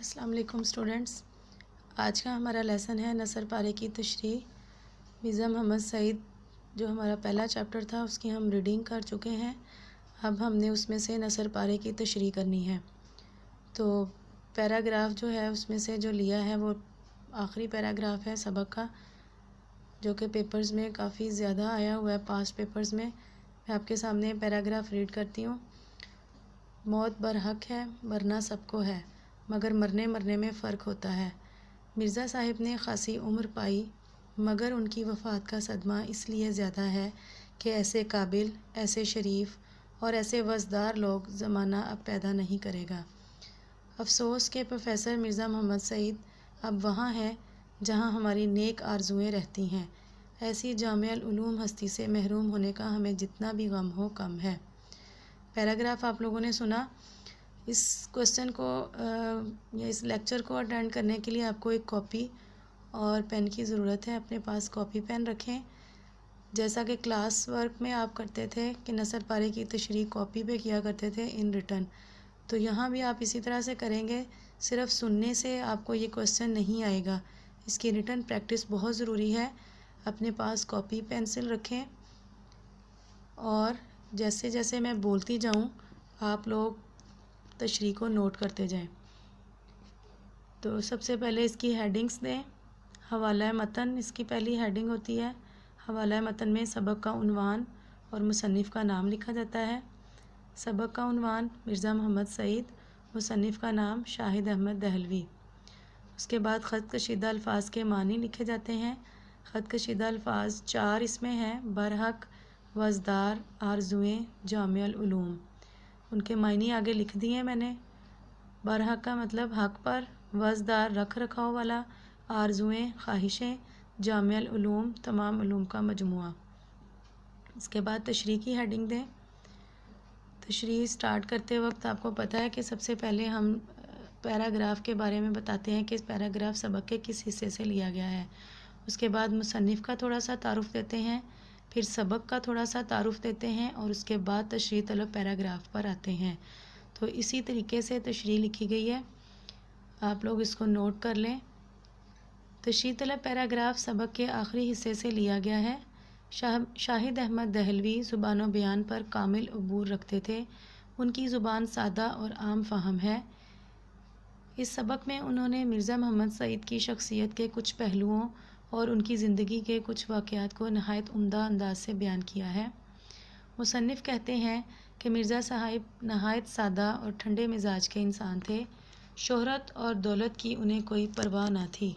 السلام علیکم اسٹوڈنٹس، آج کا ہمارا لیسن ہے نثر پارے کی تشریح۔ مرزا محمد سعید جو ہمارا پہلا چیپٹر تھا اس کی ہم ریڈنگ کر چکے ہیں۔ اب ہم نے اس میں سے نثر پارے کی تشریح کرنی ہے۔ تو پیراگراف جو ہے اس میں سے جو لیا ہے وہ آخری پیراگراف ہے سبق کا، جو کہ پیپرز میں کافی زیادہ آیا ہوا ہے، پاس پیپرز میں آپ کے سامنے پیراگراف ریڈ کرتی ہوں۔ موت برحق ہے، مرنا سب کو ہے، مگر مرنے میں فرق ہوتا ہے۔ مرزا صاحب نے خاصی عمر پائی، مگر ان کی وفات کا صدمہ اس لیے زیادہ ہے کہ ایسے قابل، ایسے شریف اور ایسے وزدار لوگ زمانہ اب پیدا نہیں کرے گا۔ افسوس کہ پروفیسر مرزا محمد سعید اب وہاں ہے جہاں ہماری نیک آرزوئیں رہتی ہیں۔ ایسی جامع العلوم ہستی سے محروم ہونے کا ہمیں جتنا بھی غم ہو کم ہے۔ پیراگراف آپ لوگوں نے سنا۔ اس کوسچن کو یا اس لیکچر کو اٹینڈ کرنے کے لیے آپ کو ایک کاپی اور پین کی ضرورت ہے۔ اپنے پاس کاپی پین رکھیں، جیسا کہ کلاس ورک میں آپ کرتے تھے کہ نثر پارے کی تشریح کاپی پہ کیا کرتے تھے ان ریٹن، تو یہاں بھی آپ اسی طرح سے کریں گے۔ صرف سننے سے آپ کو یہ کوسچن نہیں آئے گا، اس کی ریٹن پریکٹس بہت ضروری ہے۔ اپنے پاس کاپی پینسل رکھیں اور جیسے جیسے میں بولتی جاؤں آپ لوگ تشریح کو نوٹ کرتے جائیں۔ تو سب سے پہلے اس کی ہیڈنگز دیں۔ حوالہ متن اس کی پہلی ہیڈنگ ہوتی ہے۔ حوالہ متن میں سبق کا عنوان اور مصنف کا نام لکھا جاتا ہے۔ سبق کا عنوان مرزا محمد سعید، مصنف کا نام شاہد احمد دہلوی۔ اس کے بعد خط کشیدہ الفاظ کے معنی لکھے جاتے ہیں۔ خط کشیدہ الفاظ 4 اس میں ہیں: برحق، وزدار، آرزوئیں، جامع العلوم۔ ان کے معنی آگے لکھ دیے میں نے۔ برحق کا مطلب حق پر، وزدار رکھ رکھاؤ والا، آرزوئیں خواہشیں، جامع العلوم تمام علوم کا مجموعہ۔ اس کے بعد تشریح کی ہیڈنگ دیں۔ تشریح سٹارٹ کرتے وقت آپ کو پتہ ہے کہ سب سے پہلے ہم پیراگراف کے بارے میں بتاتے ہیں کہ اس پیراگراف سبق کے کس حصے سے لیا گیا ہے۔ اس کے بعد مصنف کا تھوڑا سا تعارف دیتے ہیں، پھر سبق کا تھوڑا سا تعارف دیتے ہیں اور اس کے بعد تشریح طلب پیراگراف پر آتے ہیں۔ تو اسی طریقے سے تشریح لکھی گئی ہے، آپ لوگ اس کو نوٹ کر لیں۔ تشریح طلب پیراگراف سبق کے آخری حصے سے لیا گیا ہے۔ شاہد احمد دہلوی زبان و بیان پر کامل عبور رکھتے تھے۔ ان کی زبان سادہ اور عام فہم ہے۔ اس سبق میں انہوں نے مرزا محمد سعید کی شخصیت کے کچھ پہلوؤں اور ان کی زندگی کے کچھ واقعات کو نہایت عمدہ انداز سے بیان کیا ہے۔ مصنف کہتے ہیں کہ مرزا صاحب نہایت سادہ اور ٹھنڈے مزاج کے انسان تھے۔ شہرت اور دولت کی انہیں کوئی پرواہ نہ تھی۔